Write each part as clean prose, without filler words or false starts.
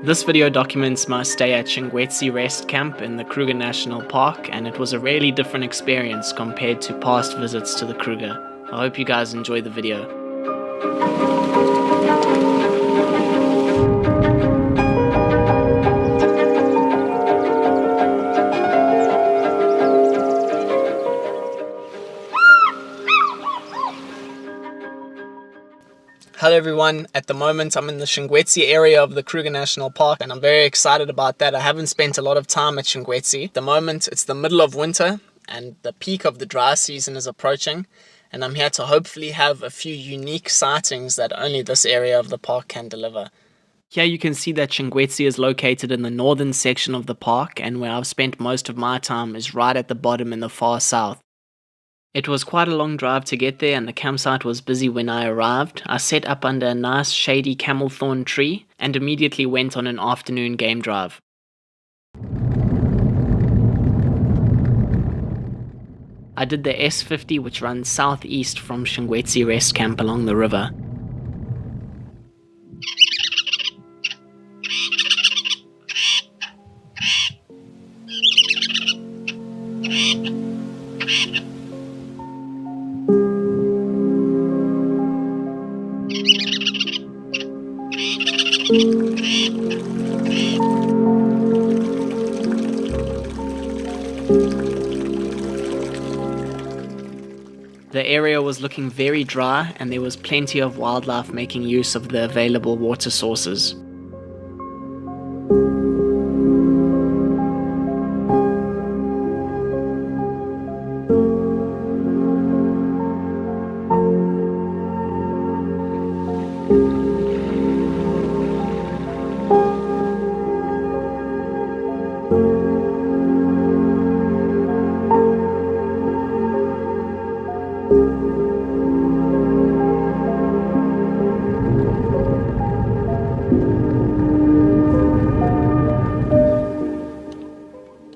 This video documents my stay at Shingwetsi Rest Camp in the Kruger National Park, and it was a really different experience compared to past visits to the Kruger. I hope you guys enjoy the video. Hello everyone, at the moment I'm in the Shingwetsi area of the Kruger National Park and I'm very excited about that. I haven't spent a lot of time at Shingwetsi. At the moment it's the middle of winter and the peak of the dry season is approaching, and I'm here to hopefully have a few unique sightings that only this area of the park can deliver. Here you can see that Shingwetsi is located in the northern section of the park, and where I've spent most of my time is right at the bottom in the far south. It was quite a long drive to get there and the campsite was busy when I arrived. I set up under a nice shady camel thorn tree and immediately went on an afternoon game drive. I did the S50, which runs southeast from Shingwetsi Rest Camp along the river. The area was looking very dry and there was plenty of wildlife making use of the available water sources.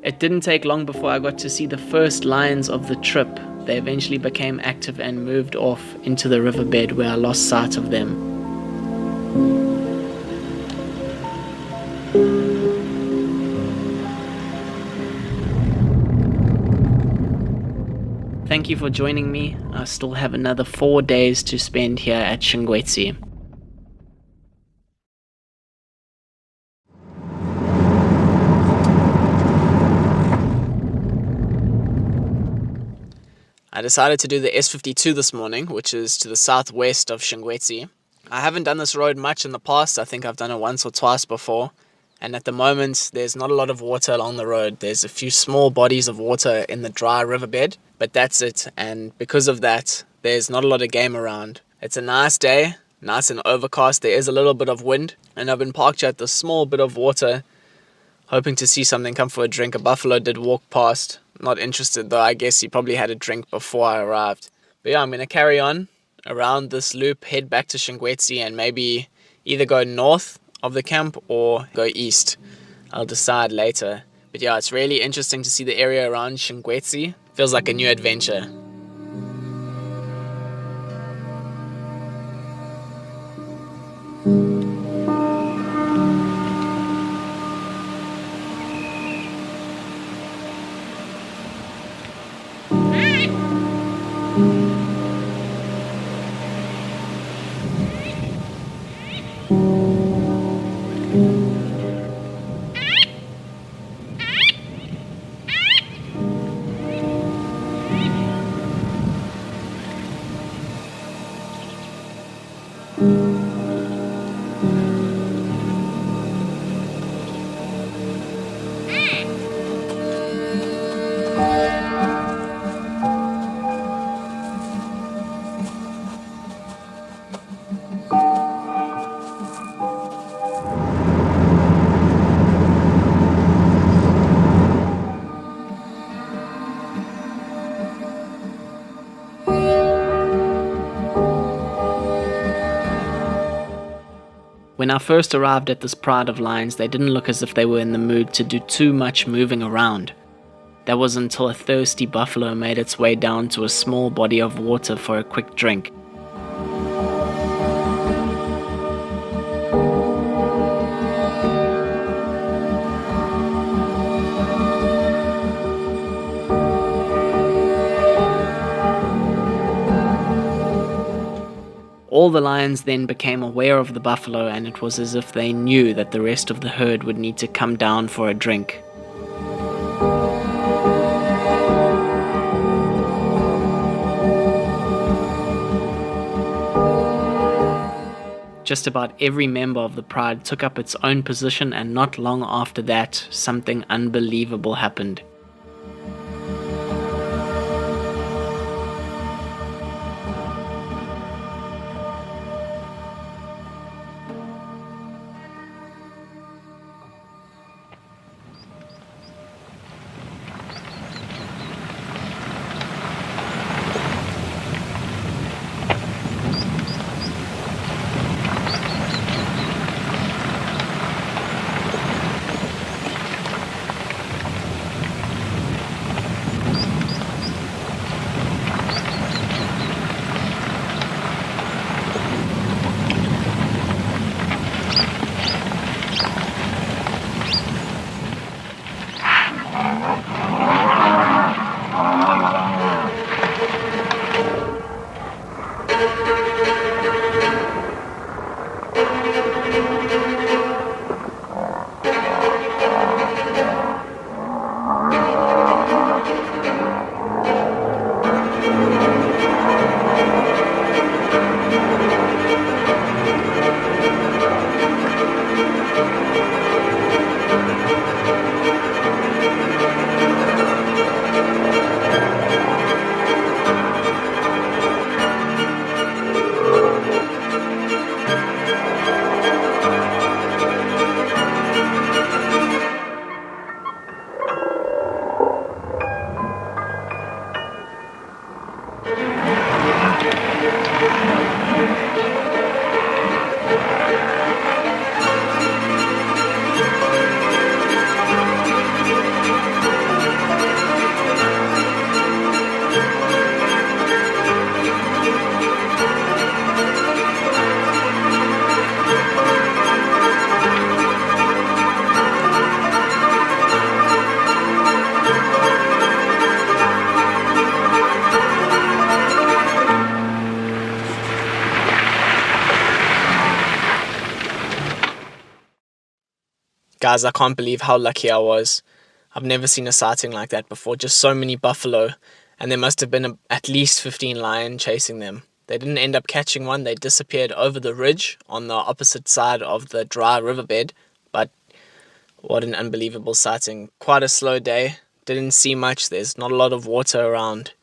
It didn't take long before I got to see the first lions of the trip. They eventually became active and moved off into the riverbed where I lost sight of them. Thank you for joining me. I still have another 4 days to spend here at Shingwetsi. I decided to do the S52 this morning, which is to the southwest of Shingwetsi. I haven't done this road much in the past. I think I've done it once or twice before. And at the moment, there's not a lot of water along the road. There's a few small bodies of water in the dry riverbed, but that's it. And because of that, there's not a lot of game around. It's a nice day, nice and overcast. There is a little bit of wind, and I've been parked here at this small bit of water, hoping to see something come for a drink. A buffalo did walk past. Not interested though. I guess he probably had a drink before I arrived. But yeah, I'm going to carry on around this loop, head back to Shingwetsi, and maybe either go north of the camp or go east. I'll decide later. But yeah, it's really interesting to see the area around Shingwetsi. Feels like a new adventure. When I first arrived at this pride of lions, they didn't look as if they were in the mood to do too much moving around. That was until a thirsty buffalo made its way down to a small body of water for a quick drink. All the lions then became aware of the buffalo, and it was as if they knew that the rest of the herd would need to come down for a drink. Just about every member of the pride took up its own position, and not long after that, something unbelievable happened. Guys, I can't believe how lucky I was. I've never seen a sighting like that before. Just so many buffalo, and there must have been at least 15 lions chasing them. They didn't end up catching one. They disappeared over the ridge on the opposite side of the dry riverbed. But what an unbelievable sighting. Quite a slow day. Didn't see much. There's not a lot of water around.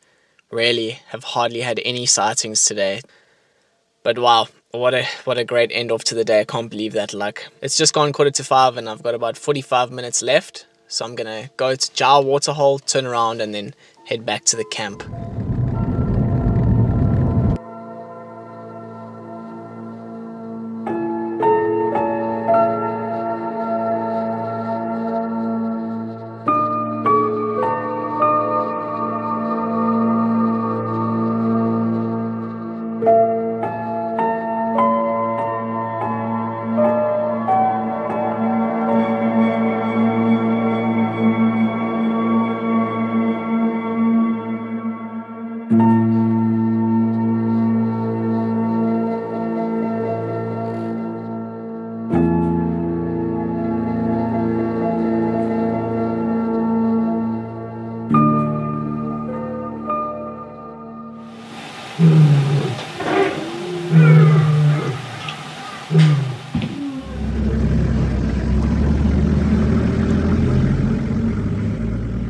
Really have hardly had any sightings today. But wow, what a great end off to the day. I can't believe that luck. It's just gone 4:45 and I've got about 45 minutes left. So I'm going to go to Jar Waterhole, turn around and then head back to the camp.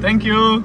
Thank you.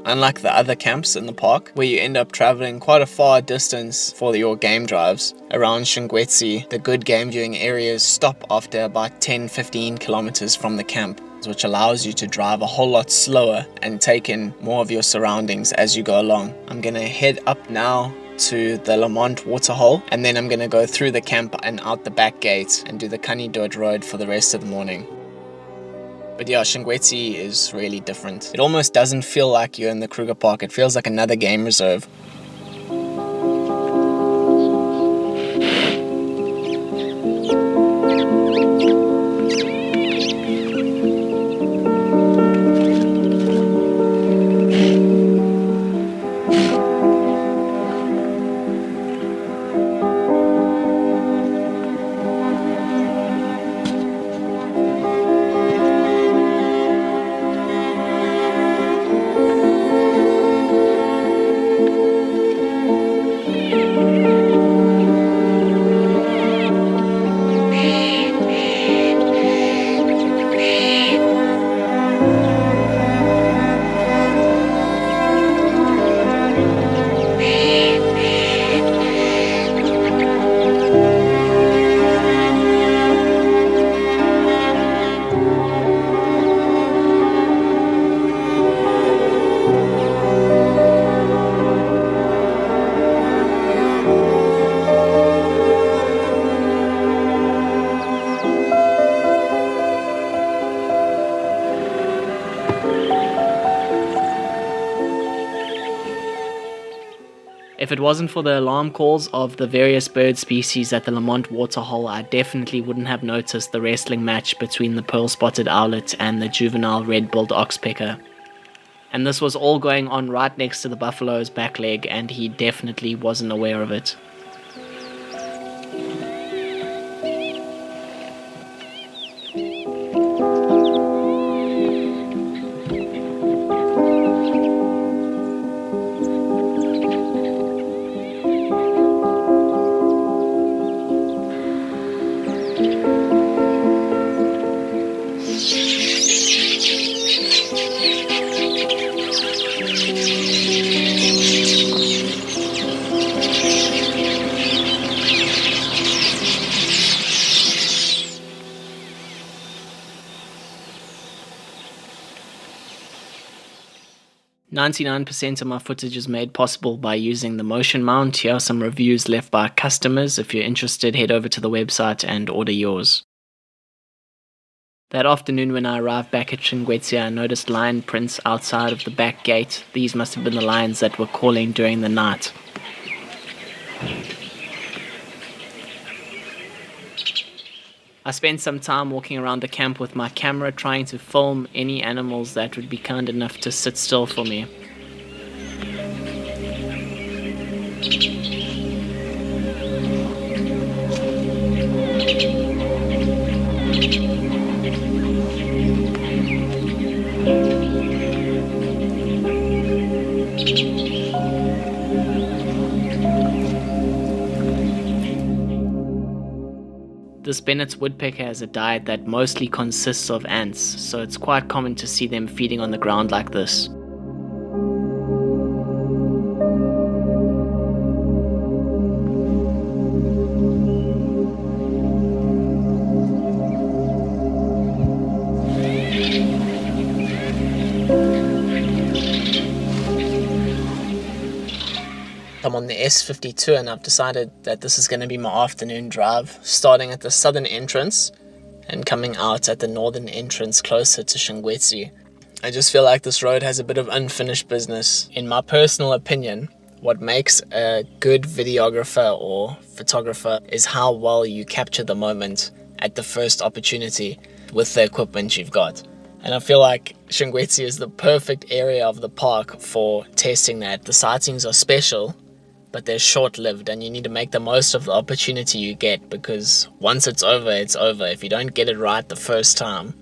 Unlike the other camps in the park, where you end up traveling quite a far distance for your game drives, around Shungwetsi, the good game viewing areas stop after about 10-15 kilometers from the camp, which allows you to drive a whole lot slower and take in more of your surroundings as you go along. I'm gonna head up now to the Lamont Waterhole, and then I'm gonna go through the camp and out the back gate and do the Kanidot Road for the rest of the morning. But yeah, Shungwetsi is really different. It almost doesn't feel like you're in the Kruger Park. It feels like another game reserve. If it wasn't for the alarm calls of the various bird species at the Lamont Waterhole, I definitely wouldn't have noticed the wrestling match between the pearl-spotted owlet and the juvenile red-billed oxpecker. And this was all going on right next to the buffalo's back leg, and he definitely wasn't aware of it. "99% of my footage is made possible by using the motion mount. Here are some reviews left by customers. If you're interested, head over to the website and order yours." That afternoon when I arrived back at Shungwetsi, I noticed lion prints outside of the back gate. These must have been the lions that were calling during the night. I spent some time walking around the camp with my camera trying to film any animals that would be kind enough to sit still for me. This Bennett's woodpecker has a diet that mostly consists of ants, so it's quite common to see them feeding on the ground like this. I'm on the S52 and I've decided that this is going to be my afternoon drive, starting at the southern entrance and coming out at the northern entrance closer to Shungwetsi. I just feel like this road has a bit of unfinished business. In my personal opinion, what makes a good videographer or photographer is how well you capture the moment at the first opportunity with the equipment you've got. And I feel like Shungwetsi is the perfect area of the park for testing that. The sightings are special, but they're short-lived, and you need to make the most of the opportunity you get, because once it's over, it's over. If you don't get it right the first time,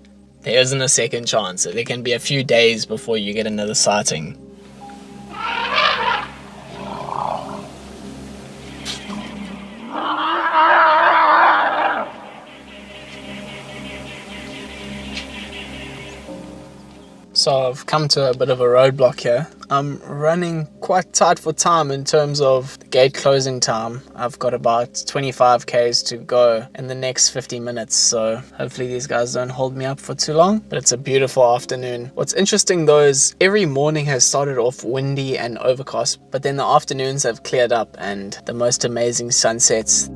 there isn't a second chance. There can be a few days before you get another sighting. So I've come to a bit of a roadblock here. I'm running quite tight for time in terms of the gate closing time. I've got about 25 k's to go in the next 50 minutes, so hopefully these guys don't hold me up for too long. But it's a beautiful afternoon. What's interesting though is every morning has started off windy and overcast, but then the afternoons have cleared up and the most amazing sunsets.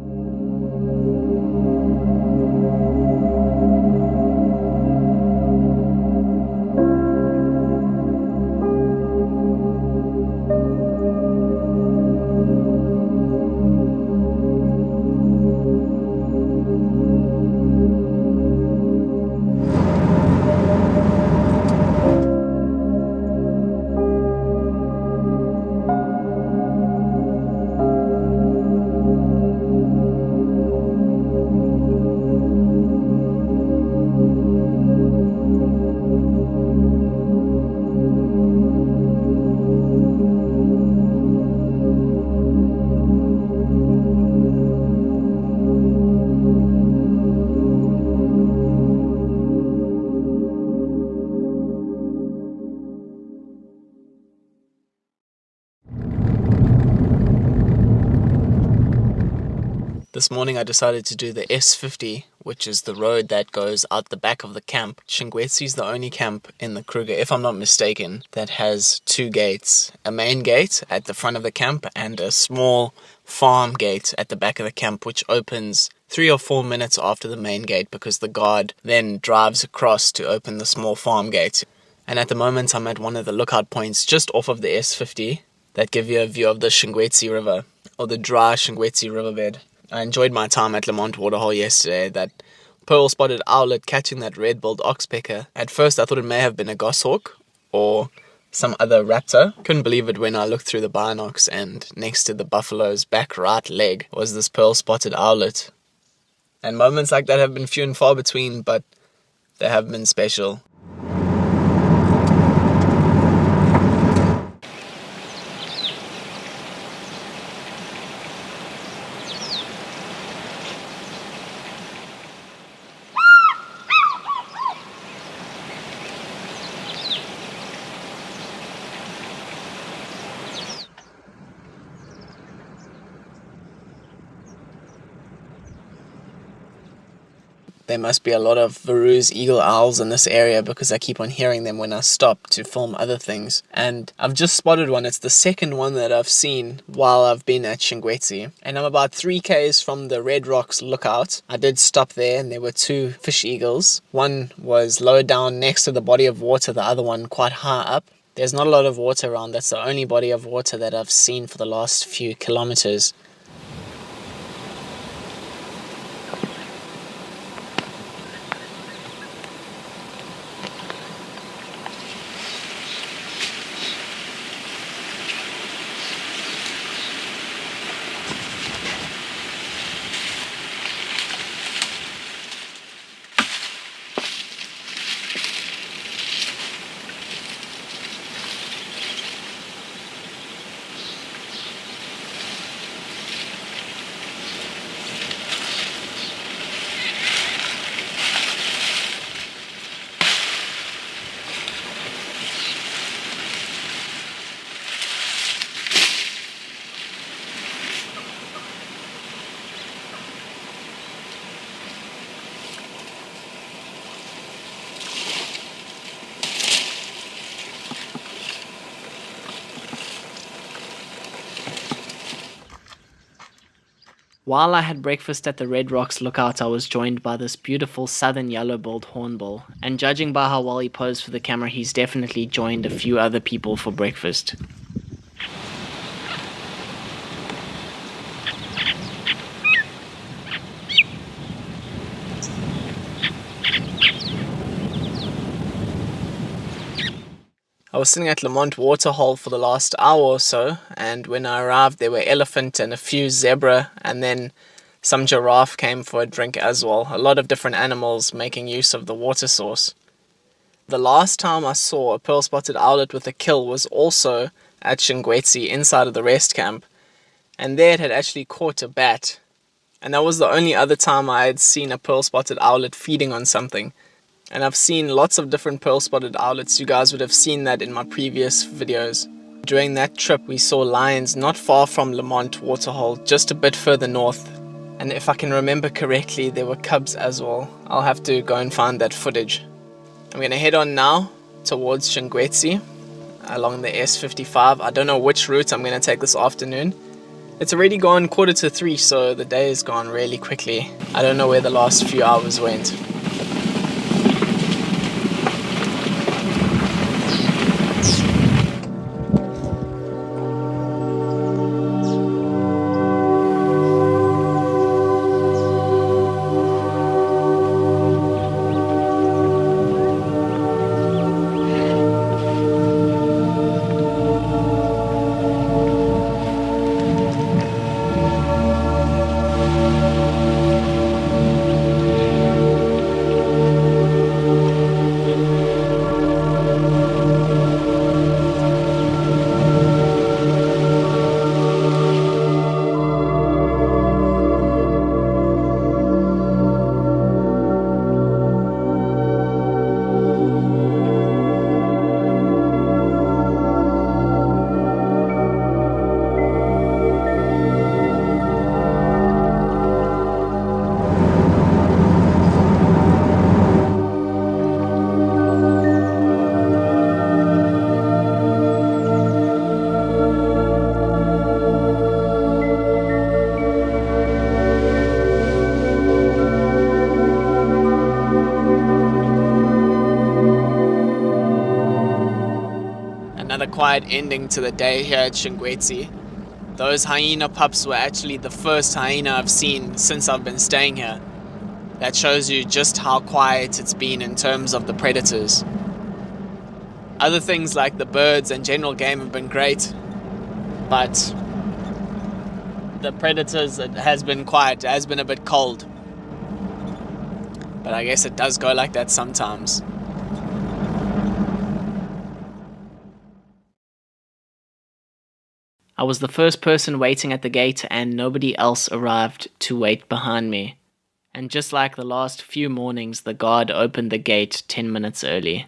This morning I decided to do the S50, which is the road that goes out the back of the camp. Shingwetsi is the only camp in the Kruger, if I'm not mistaken, that has two gates. A main gate at the front of the camp and a small farm gate at the back of the camp, which opens 3 or 4 minutes after the main gate because the guard then drives across to open the small farm gate. And at the moment I'm at one of the lookout points just off of the S50 that give you a view of the Shingwetsi River, or the dry Shingwetsi riverbed. I enjoyed my time at Lamont Waterhole yesterday. That pearl-spotted owlet catching that red-billed oxpecker. At first I thought it may have been a goshawk or some other raptor. Couldn't believe it when I looked through the binocs and next to the buffalo's back right leg was this pearl-spotted owlet. And moments like that have been few and far between, but they have been special. There must be a lot of Verou's eagle owls in this area because I keep on hearing them when I stop to film other things. And I've just spotted one. It's the second one that I've seen while I've been at Shingwetsi. And I'm about 3 k's from the Red Rocks lookout. I did stop there and there were 2 fish eagles. One was lower down next to the body of water, the other one quite high up. There's not a lot of water around. That's the only body of water that I've seen for the last few kilometers. While I had breakfast at the Red Rocks lookout, I was joined by this beautiful southern yellow-billed hornbill, and judging by how well he posed for the camera, he's definitely joined a few other people for breakfast. I was sitting at Lamont Waterhole for the last hour or so, and when I arrived there were elephant and a few zebra, and then some giraffe came for a drink as well. A lot of different animals making use of the water source. The last time I saw a pearl-spotted owlet with a kill was also at Shingwetsi inside of the rest camp, and there it had actually caught a bat. And that was the only other time I had seen a pearl-spotted owlet feeding on something. And I've seen lots of different pearl spotted owlets. You guys would have seen that in my previous videos. During that trip we saw lions not far from Lamont Waterhole, just a bit further north. And if I can remember correctly, there were cubs as well. I'll have to go and find that footage. I'm going to head on now towards Shingwetsi along the S55. I don't know which route I'm going to take this afternoon. It's already gone 2:45, so the day has gone really quickly. I don't know where the last few hours went. Another quiet ending to the day here at Shingwetsi. Those hyena pups were actually the first hyena I've seen since I've been staying here. That shows you just how quiet it's been in terms of the predators. Other things like the birds and general game have been great, but the predators, it has been quiet, it has been a bit cold. But I guess it does go like that sometimes. I was the first person waiting at the gate and nobody else arrived to wait behind me. And just like the last few mornings, the guard opened the gate 10 minutes early.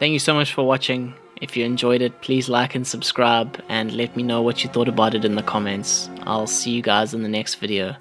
Thank you so much for watching. If you enjoyed it, please like and subscribe and let me know what you thought about it in the comments. I'll see you guys in the next video.